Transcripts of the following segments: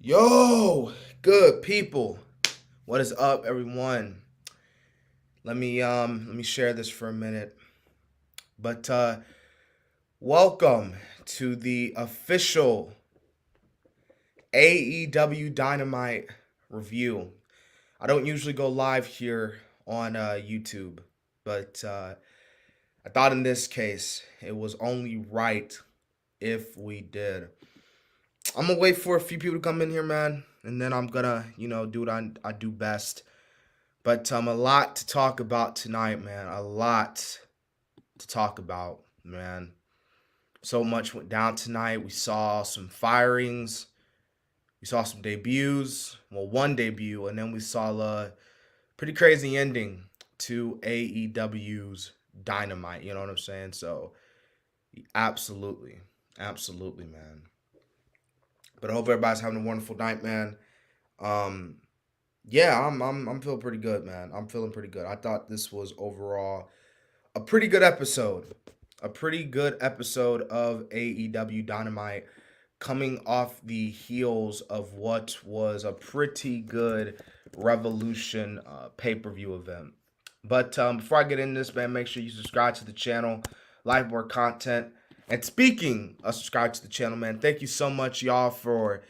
Yo, good people. What is up, everyone? Let me share this for a minute. But welcome to the official AEW Dynamite review. I don't usually go live here on YouTube, but I thought in this case it was only right if we did. I'm gonna wait for a few people to come in here, man, and then I'm gonna, do what I do best. But a lot to talk about tonight, man. A lot to talk about, man. So much went down tonight. We saw some firings. We saw some debuts. Well, one debut, and then we saw a pretty crazy ending to AEW's Dynamite. You know what I'm saying? So, absolutely, absolutely, man. But I hope everybody's having a wonderful night, man. Um, yeah, I'm feeling pretty good, man. I'm feeling pretty good. I thought this was overall a pretty good episode. A pretty good episode of AEW Dynamite coming off the heels of what was a pretty good Revolution pay-per-view event. But before I get into this, man, make sure you subscribe to the channel, like more content. And speaking of subscribe to the channel, man, thank you so much, y'all, for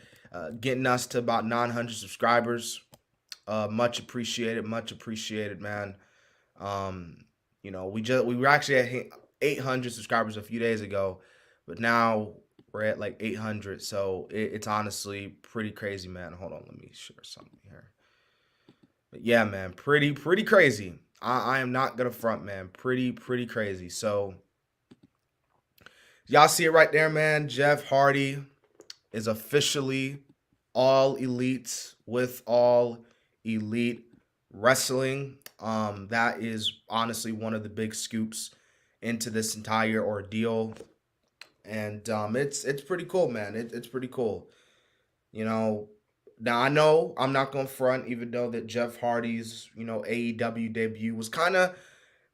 getting us to about 900 subscribers. Much appreciated, man. Um, we were actually at 800 subscribers a few days ago, but now we're at like 800. So it's honestly pretty crazy, man. Hold on, let me share something here. But yeah, man, pretty crazy. I am not gonna front, man. Pretty crazy. So y'all see it right there, man. Jeff Hardy is officially all elite with all elite wrestling. That is honestly one of the big scoops into this entire ordeal, and it's pretty cool, man. It's pretty cool. You know, now I know I'm not gonna front, even though that Jeff Hardy's AEW debut was kind of,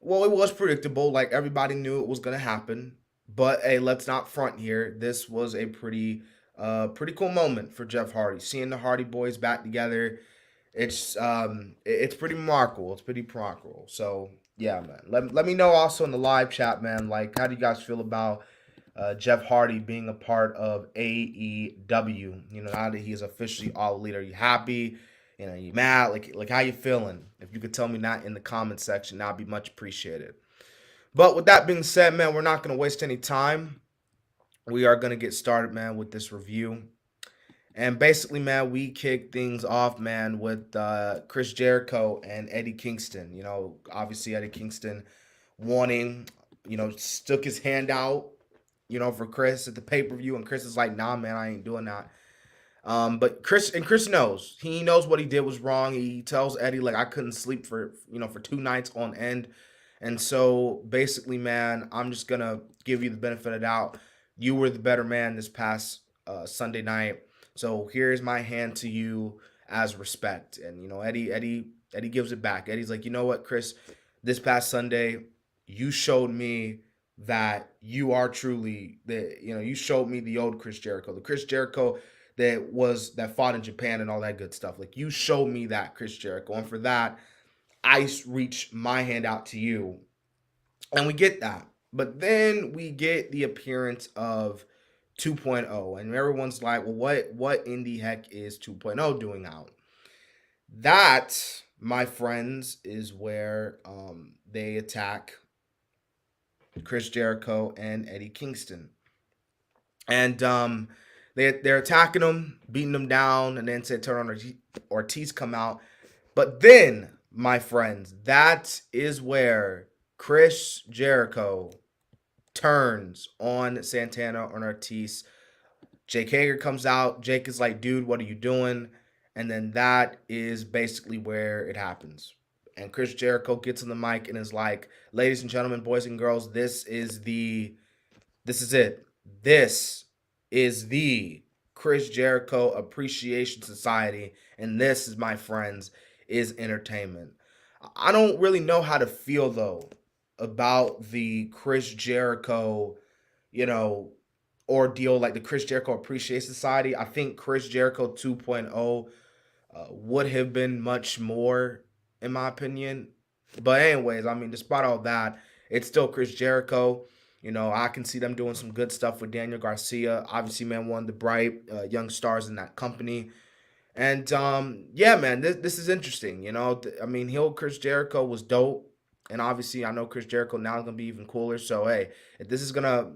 well, it was predictable. Like everybody knew it was gonna happen. But hey, let's not front here. This was a pretty cool moment for Jeff Hardy. Seeing the Hardy boys back together, it's pretty remarkable. It's pretty remarkable. So yeah, man. Let me know also in the live chat, man. Like, how do you guys feel about Jeff Hardy being a part of AEW? Now that he is officially all elite, are you happy? You mad? Like how you feeling? If you could tell me that in the comment section, that'd be much appreciated. But with that being said, man, we're not gonna waste any time. We are gonna get started, man, with this review. And basically, man, we kick things off, man, with Chris Jericho and Eddie Kingston. Obviously Eddie Kingston wanting, stuck his hand out, for Chris at the pay-per-view, and Chris is like, nah, man, I ain't doing that. But Chris knows. He knows what he did was wrong. He tells Eddie, like, I couldn't sleep for 2 nights on end. And so basically, man, I'm just gonna give you the benefit of the doubt. You were the better man this past Sunday night. So here's my hand to you as respect. And Eddie gives it back. Eddie's like, you know what, Chris, this past Sunday, you showed me that you are truly you showed me the old Chris Jericho, the Chris Jericho that fought in Japan and all that good stuff. Like, you showed me that Chris Jericho, and for that, I reach my hand out to you, and we get that. But then we get the appearance of 2.0, and everyone's like, well, what in the heck is 2.0 doing out? That, my friends, is where they attack Chris Jericho and Eddie Kingston. And they're attacking him, beating him down, and then Santana Ortiz come out. But then, my friends, that is where Chris Jericho turns on Santana and Ortiz. Jake Hager comes out. Jake is like, dude, what are you doing? And then that is basically where it happens. And Chris Jericho gets on the mic and is like, ladies and gentlemen, boys and girls, this is it. This is the Chris Jericho Appreciation Society. And this is, my friends, is entertainment. I don't really know how to feel, though, about the Chris Jericho, you know, ordeal, like the Chris Jericho Appreciation Society. I think Chris Jericho 2.0 would have been much more, in my opinion. But anyways, I mean, despite all that, it's still Chris Jericho. You know, I can see them doing some good stuff with Daniel Garcia. Obviously, man, one of the bright young stars in that company. And yeah, man, this is interesting. You know, I mean, heel Chris Jericho was dope, and obviously, I know Chris Jericho now is gonna be even cooler. So hey, if this is gonna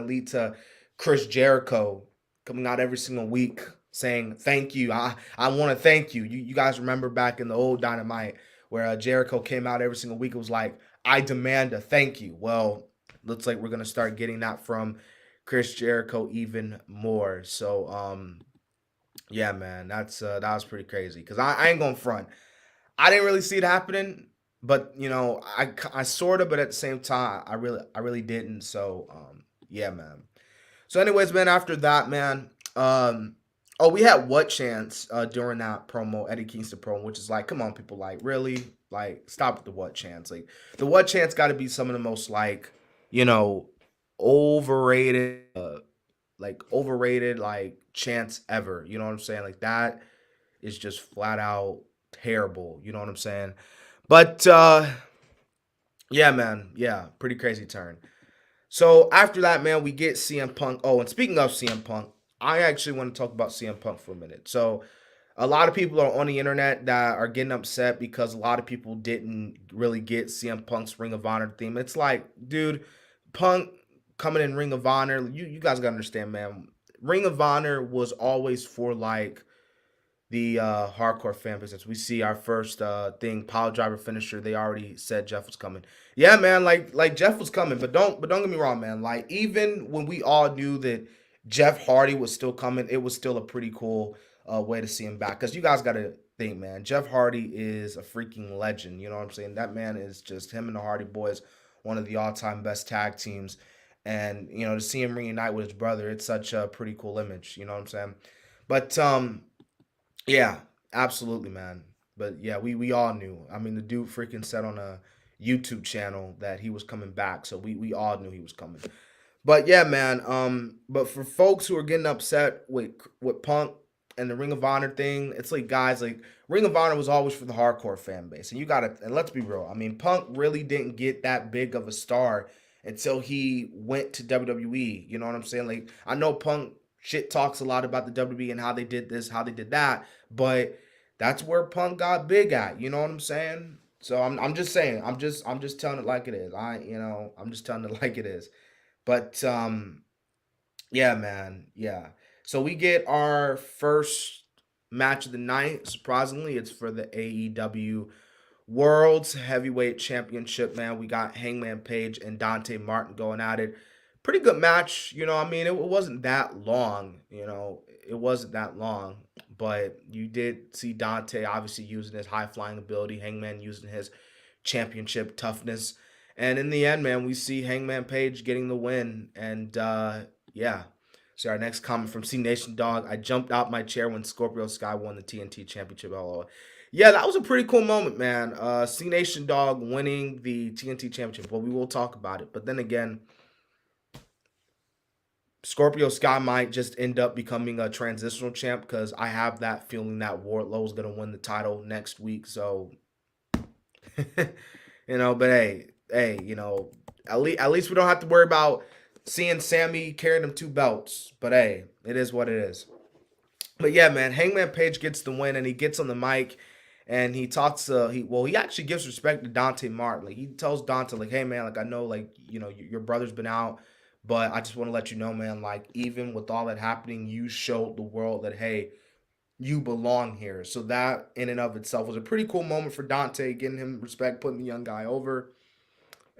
lead to Chris Jericho coming out every single week saying thank you. I want to thank you. You guys remember back in the old Dynamite where Jericho came out every single week. It was like I demand a thank you. Well, looks like we're gonna start getting that from Chris Jericho even more. So yeah, man, that was pretty crazy. Cause I ain't gonna front. I didn't really see it happening, but you know, I sort of, but at the same time, I really didn't. So yeah, man. So anyways, man, after that, man, oh, we had what chance during that promo, Eddie Kingston promo, which is like, come on, people, like really, like stop with the what chance. Like the what chance got to be some of the most like, you know, overrated. Overrated like chance ever. You know what I'm saying? Like that is just flat out terrible. You know what I'm saying? But yeah, man. Yeah, pretty crazy turn. So after that, man, we get CM Punk. Oh, and speaking of CM Punk, I actually want to talk about CM Punk for a minute. So a lot of people are on the internet that are getting upset because a lot of people didn't really get CM Punk's Ring of Honor theme. It's like, dude, Punk coming in Ring of Honor, you guys gotta understand, man. Ring of Honor was always for like the hardcore fan business. We see our first thing, pile driver finisher. They already said Jeff was coming. Yeah, man, like Jeff was coming, but don't get me wrong, man. Like even when we all knew that Jeff Hardy was still coming, it was still a pretty cool way to see him back. Because you guys got to think, man, Jeff Hardy is a freaking legend. You know what I'm saying? That man is just him and the Hardy Boys, one of the all-time best tag teams. And you know, to see him reunite with his brother, it's such a pretty cool image. You know what I'm saying? But yeah, absolutely, man. But yeah, we all knew. I mean, the dude freaking said on a YouTube channel that he was coming back, so we all knew he was coming. But yeah, man. But for folks who are getting upset with Punk and the Ring of Honor thing, it's like guys, like Ring of Honor was always for the hardcore fan base, and you gotta and let's be real. I mean, Punk really didn't get that big of a star until he went to WWE. You know what I'm saying? Like I know Punk shit talks a lot about the WWE and how they did this, how they did that, but that's where Punk got big at. You know what I'm saying? So I'm just saying. I'm just telling it like it is. I'm just telling it like it is. But yeah, man, yeah. So we get our first match of the night. Surprisingly, it's for the AEW World's Heavyweight Championship, man. We got Hangman Page and Dante Martin going at it. Pretty good match, you know. I mean, it wasn't that long, you know. It wasn't that long, but you did see Dante obviously using his high flying ability, Hangman using his championship toughness. And in the end, man, we see Hangman Page getting the win. And yeah. So our next comment from C Nation Dog. I jumped out my chair when Scorpio Sky won the TNT Championship. LOL. Yeah, that was a pretty cool moment, man. C Nation Dog winning the TNT Championship. Well, we will talk about it. But then again, Scorpio Sky might just end up becoming a transitional champ because I have that feeling that Wardlow is going to win the title next week. So, you know, but hey, you know, at least we don't have to worry about seeing Sammy carrying them two belts. But hey, it is what it is. But yeah, man, Hangman Page gets the win and he gets on the mic and he talks he actually gives respect to Dante Martin. Like he tells Dante like, "Hey man, like I know like, you know, your brother's been out, but I just want to let you know, man, like even with all that happening, you showed the world that hey, you belong here." So that in and of itself was a pretty cool moment for Dante, getting him respect, putting the young guy over.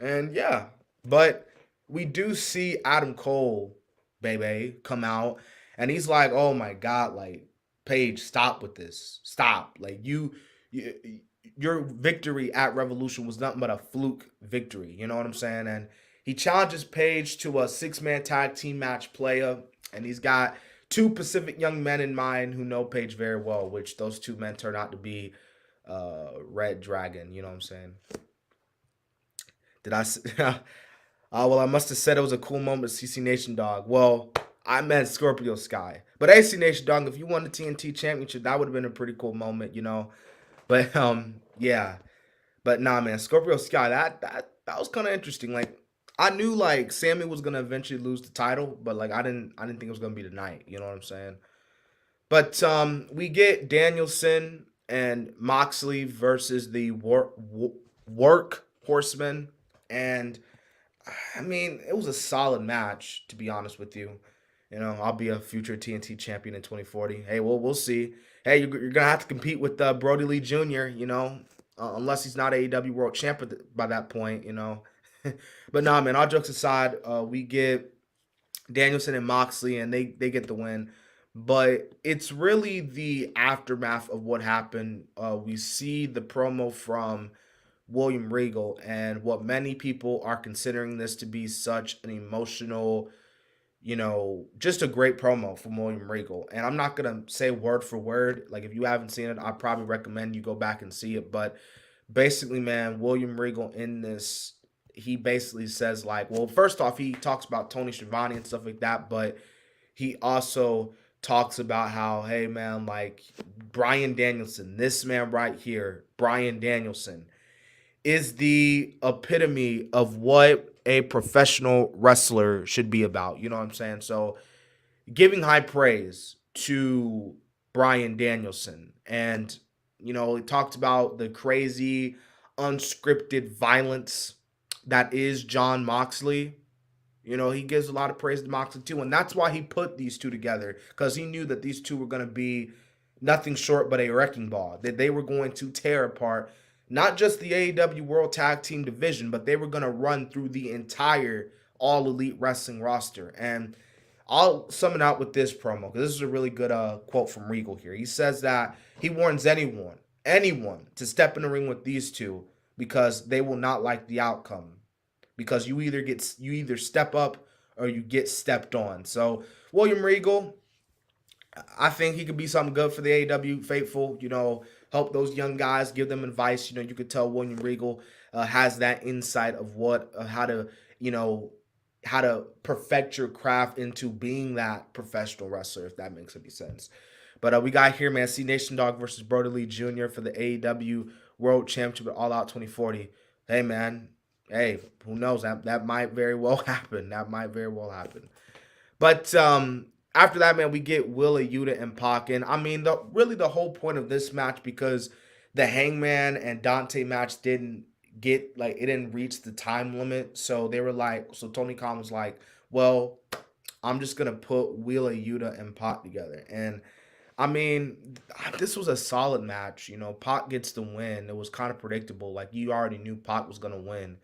And yeah, but we do see Adam Cole, baby, come out, and he's like, "Oh my God, like Paige, stop with this, stop! Like you your victory at Revolution was nothing but a fluke victory." You know what I'm saying? And he challenges Paige to a 6-man tag team match playa, and he's got two Pacific young men in mind who know Paige very well, which those two men turn out to be Red Dragon. You know what I'm saying? Did I? Well, I must have said it was a cool moment, CC Nation Dog. Well, I meant Scorpio Sky. But AC Nation Dog, if you won the TNT Championship, that would have been a pretty cool moment, you know. But yeah. But nah, man, Scorpio Sky, that was kind of interesting. Like, I knew like Sammy was gonna eventually lose the title, but like I didn't think it was gonna be tonight. You know what I'm saying? But we get Danielson and Moxley versus the work horsemen, and I mean, it was a solid match, to be honest with you. You know, I'll be a future TNT champion in 2040. Hey, we'll see. Hey, you're gonna have to compete with Brody Lee Jr. You know, unless he's not AEW World Champion by that point. You know, but nah, man. All jokes aside, we get Danielson and Moxley, and they get the win. But it's really the aftermath of what happened. We see the promo from William Regal, and what many people are considering this to be such an emotional, you know, just a great promo from William Regal. And I'm not gonna say word for word. Like, if you haven't seen it, I probably recommend you go back and see it. But basically, man, William Regal in this, he basically says like, well, first off, he talks about Tony Schiavone and stuff like that, but he also talks about how, hey man, like Bryan Danielson, this man right here, Bryan Danielson, is the epitome of what a professional wrestler should be about. You know what I'm saying? So giving high praise to Bryan Danielson. And, you know, he talked about the crazy, unscripted violence that is John Moxley. You know, he gives a lot of praise to Moxley too. And that's why he put these two together, because he knew that these two were going to be nothing short but a wrecking ball, that they were going to tear apart not just the AEW World Tag Team division, but they were going to run through the entire All Elite Wrestling roster. And I'll sum it out with this promo, because this is a really good quote from Regal here. He says that he warns anyone to step in the ring with these two, because they will not like the outcome. Because you either step up or you get stepped on. So William Regal, I think he could be something good for the AEW faithful. You know, help those young guys, give them advice. You know, you could tell William Regal has that insight of what, how to, you know, how to perfect your craft into being that professional wrestler, if that makes any sense. But we got here, man, C Nation Dog versus Brody Lee Jr. for the AEW World Championship at All Out 2040. Hey, man, hey, who knows? That might very well happen. That might very well happen. But after that, man, we get Willa Yuta and Pac. And I mean, really the whole point of this match, because the Hangman and Dante match didn't get, like, it didn't reach the time limit. So they were like, so Tony Khan was like, well, I'm just gonna put Willa Yuta and Pac together. And I mean, this was a solid match. You know, Pac gets the win. It was kind of predictable. Like, you already knew Pac was gonna win.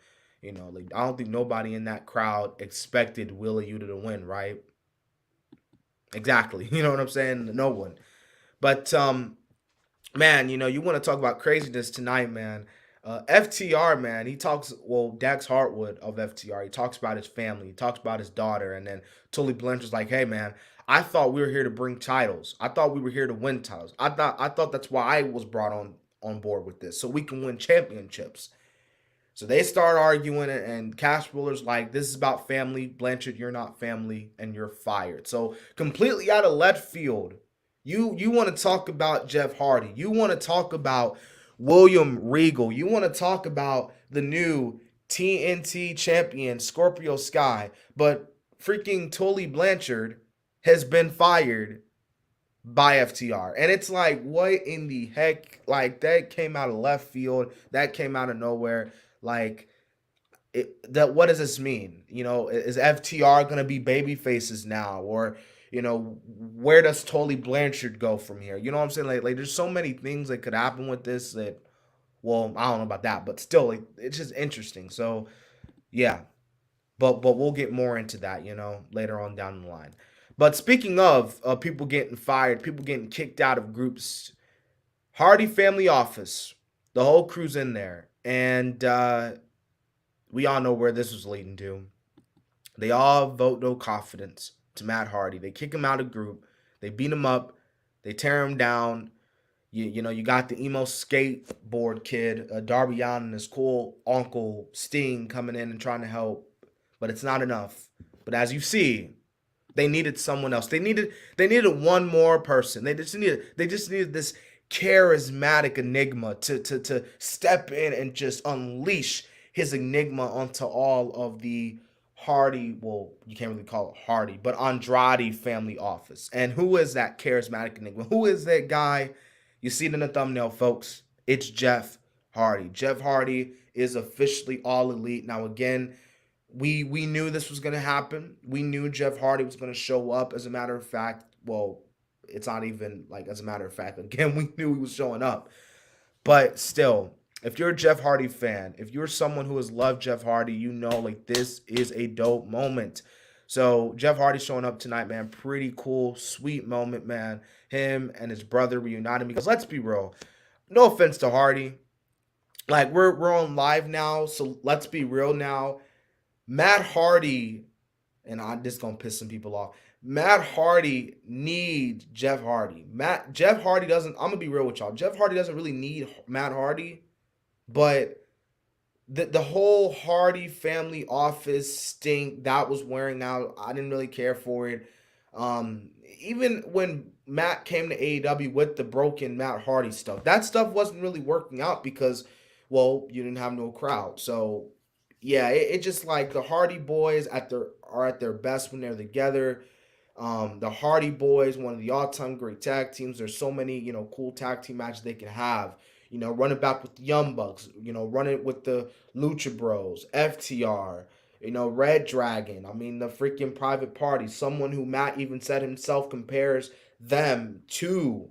You know, like, I don't think nobody in that crowd expected Willa Yuta to win, right? Exactly. You know what I'm saying? No one. But man, you know, you want to talk about craziness tonight, man. FTR, man, he talks, well, Dax Hartwood of FTR, he talks about his family, he talks about his daughter, and then Tully Blanchard's like, hey, man, I thought we were here to bring titles. I thought we were here to win titles. I thought that's why I was brought on board with this, so we can win championships. So they start arguing, and Cash Wheeler's like, this is about family. Blanchard, you're not family, and you're fired. So completely out of left field, you want to talk about Jeff Hardy. You want to talk about William Regal. You want to talk about the new TNT champion, Scorpio Sky. But freaking Tully Blanchard has been fired by FTR. And it's like, what in the heck? Like, that came out of left field. That came out of nowhere. Like, what does this mean? You know, is FTR going to be baby faces now? Or, you know, where does Tully Blanchard go from here? You know what I'm saying? Like there's so many things that could happen with this that, well, I don't know about that, but still, like, it's just interesting. So, yeah. But we'll get more into that, you know, later on down the line. But speaking of people getting fired, people getting kicked out of groups, Hardy Family Office, the whole crew's in there. And we all know where this was leading to. They all vote no confidence to Matt Hardy. They kick him out of group. They beat him up. They tear him down. You know, you got the emo skateboard kid, Darby Allin, and his cool uncle Sting coming in and trying to help but it's not enough. But as you see, they needed someone else. They needed one more person. They just needed this charismatic enigma to step in and just unleash his enigma onto all of the Hardy, well, you can't really call it Hardy, but Andrade family office. And who is that charismatic enigma? Who is that guy? You see it in the thumbnail, folks. It's Jeff Hardy. Jeff Hardy is officially all elite. Now again, we knew this was going to happen. We knew Jeff Hardy was going to show up. As a matter of fact, well, it's not even like as a matter of fact. Again, we knew he was showing up. But still, if you're a Jeff Hardy fan, if you're someone who has loved Jeff Hardy, you know like this is a dope moment. So Jeff Hardy showing up tonight, man, pretty cool, sweet moment, man. Him and his brother reuniting because let's be real. No offense to Hardy, like we're on live now, so let's be real now. Matt Hardy, and I'm just gonna piss some people off. Matt Hardy needs Jeff Hardy. Jeff Hardy doesn't. I'm gonna be real with y'all. Jeff Hardy doesn't really need Matt Hardy, but the whole Hardy family office stink that was wearing out. I didn't really care for it. Even when Matt came to AEW with the broken Matt Hardy stuff, that stuff wasn't really working out because, well, you didn't have no crowd. So yeah, it just like the Hardy Boys are at their best when they're together. The Hardy Boys, one of the all-time great tag teams. There's so many, cool tag team matches they can have. Running back with the Young Bucks. Running with the Lucha Bros, FTR. Red Dragon. I mean, the freaking Private Party. Someone who Matt even said himself compares them to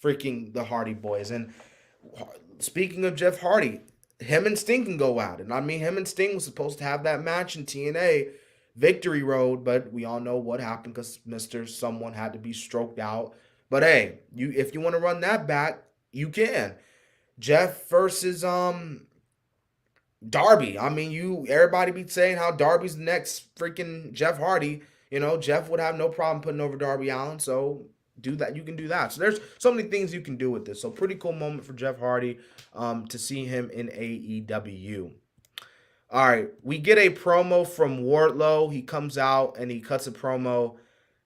freaking the Hardy Boys. And speaking of Jeff Hardy, him and Sting can go at it. And I mean, him and Sting was supposed to have that match in TNA Victory Road, but we all know what happened because Mr. Someone had to be stroked out. But hey, if you want to run that back, you can. Jeff versus Darby. I mean, everybody be saying how Darby's the next freaking Jeff Hardy. Jeff would have no problem putting over Darby Allin, so do that. You can do that. So there's so many things you can do with this. So pretty cool moment for Jeff Hardy to see him in AEW. All right, we get a promo from Wardlow. He comes out and he cuts a promo,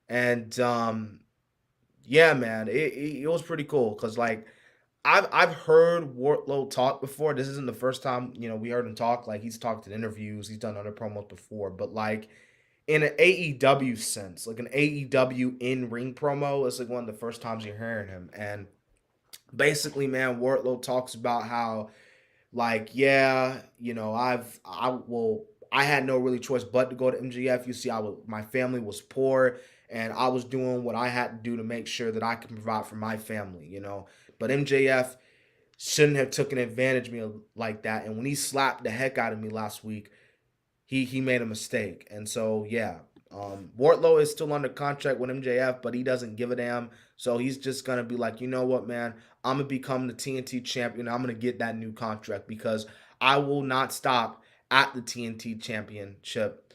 and yeah, man, it was pretty cool because like I've heard Wardlow talk before. This isn't the first time we heard him talk. Like he's talked in interviews, he's done other promos before, but like in an AEW sense, like an AEW in ring promo, it's like one of the first times you're hearing him. And basically, man, Wardlow talks about how like, yeah, I had no really choice but to go to MJF. You see, my family was poor, and I was doing what I had to do to make sure that I could provide for my family. But MJF shouldn't have taken advantage of me like that. And when he slapped the heck out of me last week, he made a mistake. And so yeah, Wardlow is still under contract with MJF, but he doesn't give a damn. So he's just gonna be like, you know what, man, I'm gonna become the TNT champion. I'm gonna get that new contract because I will not stop at the TNT championship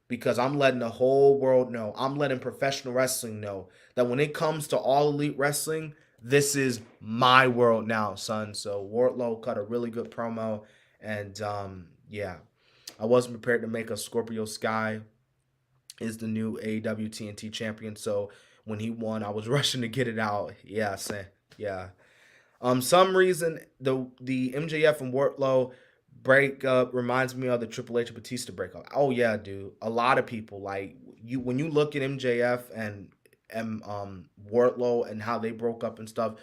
because I'm letting the whole world know. I'm letting professional wrestling know that when it comes to all elite wrestling, this is my world now, son. So Wardlow cut a really good promo, and yeah, I wasn't prepared to make a Scorpio Sky is the new AEW TNT champion. So when he won, I was rushing to get it out. Yeah, yeah. Some reason the MJF and Wardlow breakup reminds me of the Triple H and Batista breakup. Oh yeah, dude. A lot of people like when you look at MJF and Wardlow and how they broke up and stuff.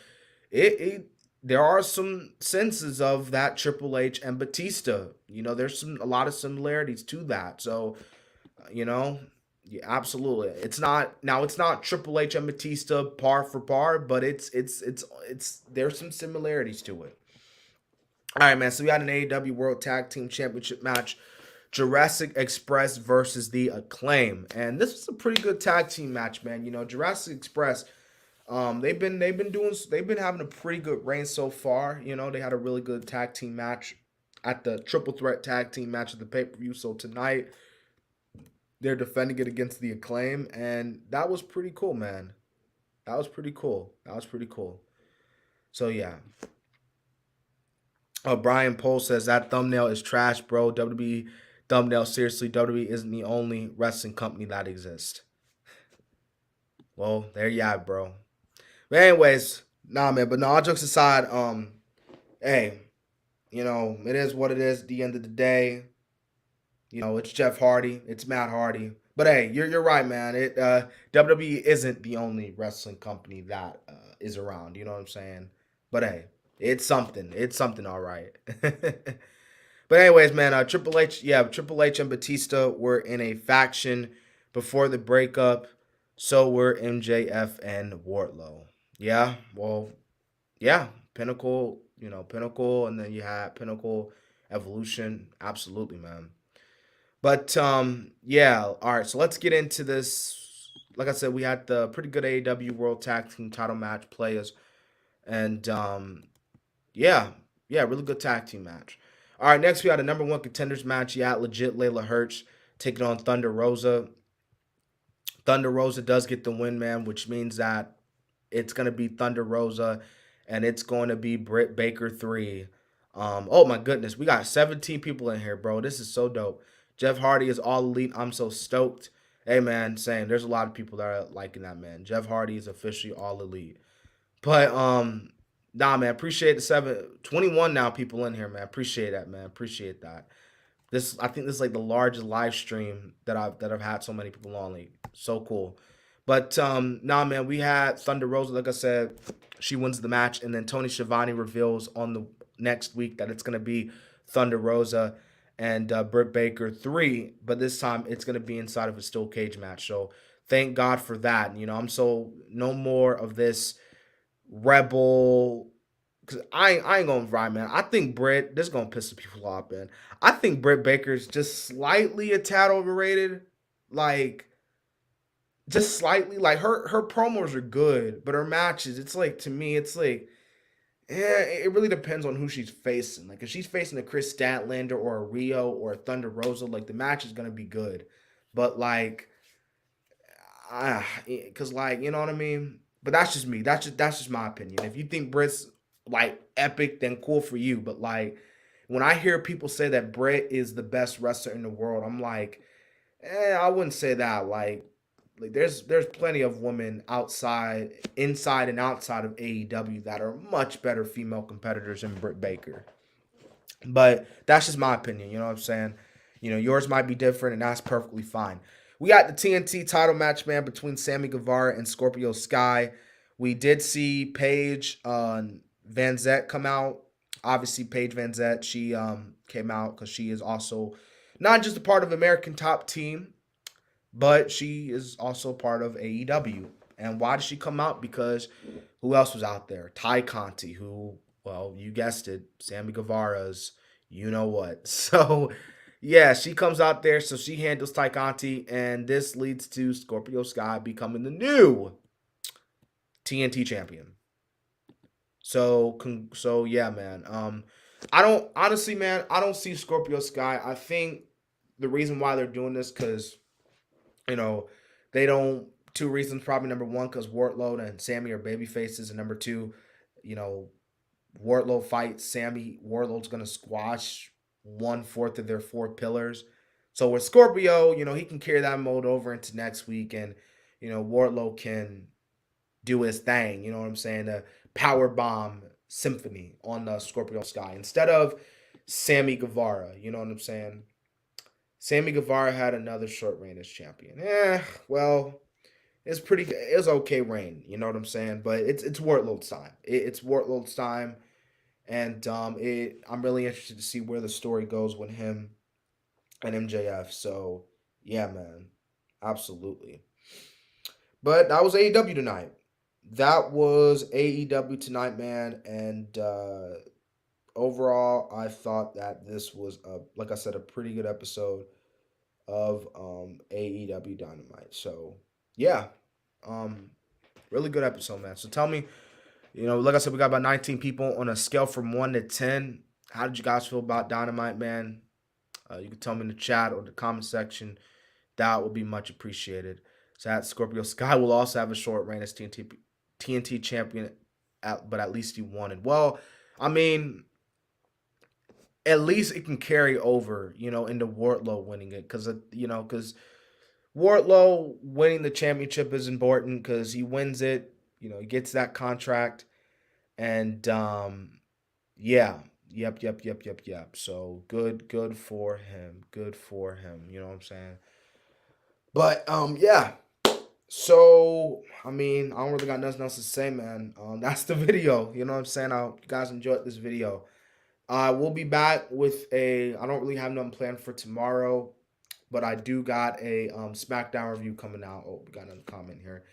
It there are some senses of that Triple H and Batista. There's a lot of similarities to that. So you know, yeah, absolutely. It's not Triple H and Batista par for par, but it's there's some similarities to it. All right, man. So we had an AEW World Tag Team Championship match. Jurassic Express versus the Acclaim, and this was a pretty good tag team match, man. Jurassic Express, they've been having a pretty good reign so far. They had a really good tag team match at the triple threat tag team match of the pay per view. So tonight they're defending it against the Acclaim, and that was pretty cool, man. That was pretty cool. So yeah. Brian Pohl says that thumbnail is trash, bro. WWE Thumbnail, seriously, WWE isn't the only wrestling company that exists. Well, there you have it, bro. But anyways, nah, man. But no, all jokes aside, hey, it is what it is. At the end of the day, it's Jeff Hardy, it's Matt Hardy. But hey, you're right, man. WWE isn't the only wrestling company that is around. You know what I'm saying? But hey, it's something. It's something, all right. But anyways, man, Triple H and Batista were in a faction before the breakup. So were MJF and Wardlow. Yeah, well, yeah, Pinnacle, Pinnacle, and then you had Pinnacle Evolution. Absolutely, man. But yeah, all right. So let's get into this. Like I said, we had the pretty good AEW World Tag Team Title match players, and yeah, yeah, really good tag team match. All right, next we had a number one contenders match. You had legit Layla Hirsch taking on Thunder Rosa. Thunder Rosa does get the win, man, which means that it's gonna be Thunder Rosa, and it's going to be Britt Baker 3. Oh my goodness, we got 17 people in here, bro. This is so dope. Jeff Hardy is all elite. I'm so stoked. Hey man, saying there's a lot of people that are liking that, man. Jeff Hardy is officially all elite. But nah, man, appreciate the 21 now people in here, man. Appreciate that, man. Appreciate that. I think this is like the largest live stream that I've had so many people on. Like, so cool. But nah, man, we had Thunder Rosa. Like I said, she wins the match, and then Tony Schiavone reveals on the next week that it's gonna be Thunder Rosa and Britt Baker 3, but this time it's gonna be inside of a steel cage match. So thank God for that. I'm so no more of this rebel. Cause I ain't gonna ride, man. I think Britt, this is gonna piss some people off, man. I think Britt Baker's just slightly a tad overrated. Like, just slightly. Like her promos are good, but her matches, it's like, to me, it's like, it really depends on who she's facing. Like if she's facing a Chris Statlander or a Rio or a Thunder Rosa, like the match is gonna be good. But like, cause like, you know what I mean? But that's just me. That's just my opinion. If you think Britt's like epic, then cool for you. But like when I hear people say that Britt is the best wrestler in the world, I'm like, I wouldn't say that. Like there's plenty of women inside and outside of AEW that are much better female competitors than Britt Baker. But that's just my opinion. You know what I'm saying? Yours might be different, and that's perfectly fine. We got the TNT title match, man, between Sammy Guevara and Scorpio Sky. We did see Paige Van Zett come out. Obviously, Paige Van Zett, she came out because she is also not just a part of American Top Team, but she is also part of AEW. And why did she come out? Because who else was out there? Ty Conti, who, well, you guessed it, Sammy Guevara's, you know what. So, yeah, she comes out there, so she handles Ty Conti, and this leads to Scorpio Sky becoming the new TNT champion. So yeah, man. I don't honestly, man. I don't see Scorpio Sky. I think the reason why they're doing this because you know, they don't. Two reasons, probably number one, because Wardlow and Sammy are baby faces, and number two, you know, Wardlow fights Sammy. Wardlow's gonna squash 1/4 of their four pillars. So with Scorpio, he can carry that mode over into next week, and Wardlow can do his thing. You know what I'm saying? The power bomb symphony on the Scorpio Sky instead of Sammy Guevara. You know what I'm saying? Sammy Guevara had another short reign as champion. Well, it's okay reign. You know what I'm saying? But it's Wardlow's time. It's Wardlow's time, and I'm really interested to see where the story goes with him and MJF. So yeah, man, absolutely. But that was AEW tonight. That was AEW tonight, man, and overall, I thought that this was like I said, a pretty good episode of AEW Dynamite. So yeah, um, really good episode, man. So tell me, like I said, we got about 19 people on a scale from 1 to 10. How did you guys feel about Dynamite, man? You can tell me in the chat or the comment section. That would be much appreciated. So that Scorpio Sky will also have a short reign as TNT champion, but at least he won it. Well, I mean, at least it can carry over, into Wardlow winning it, because Wardlow winning the championship is important because he wins it, he gets that contract, and yeah, yep. So good for him, good for him. You know what I'm saying? But yeah. So I mean, I don't really got nothing else to say, man. That's the video. You know what I'm saying? I hope you guys enjoyed this video. We'll be back with a. I don't really have nothing planned for tomorrow, but I do got a SmackDown review coming out. Oh, we got another comment here.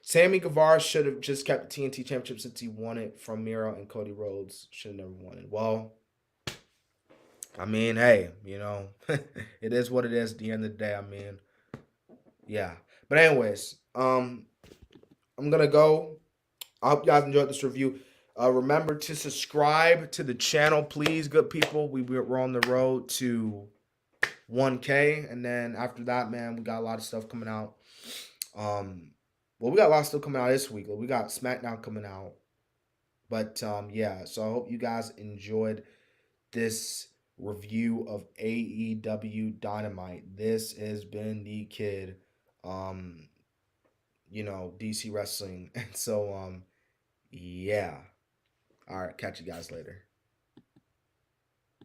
Sammy Guevara should have just kept the TNT Championship since he won it from Miro, and Cody Rhodes should have never won it. Well, I mean, hey, it is what it is. At the end of the day, I mean, yeah. But anyways, I'm gonna go. I hope you guys enjoyed this review. Remember to subscribe to the channel, please, good people. We're on the road to 1K, and then after that, man, we got a lot of stuff coming out. Well, we got a lot of stuff coming out this week. We got SmackDown coming out, but yeah. So I hope you guys enjoyed this review of AEW Dynamite. This has been the kid, um, DC Wrestling, and so yeah. All right, catch you guys later.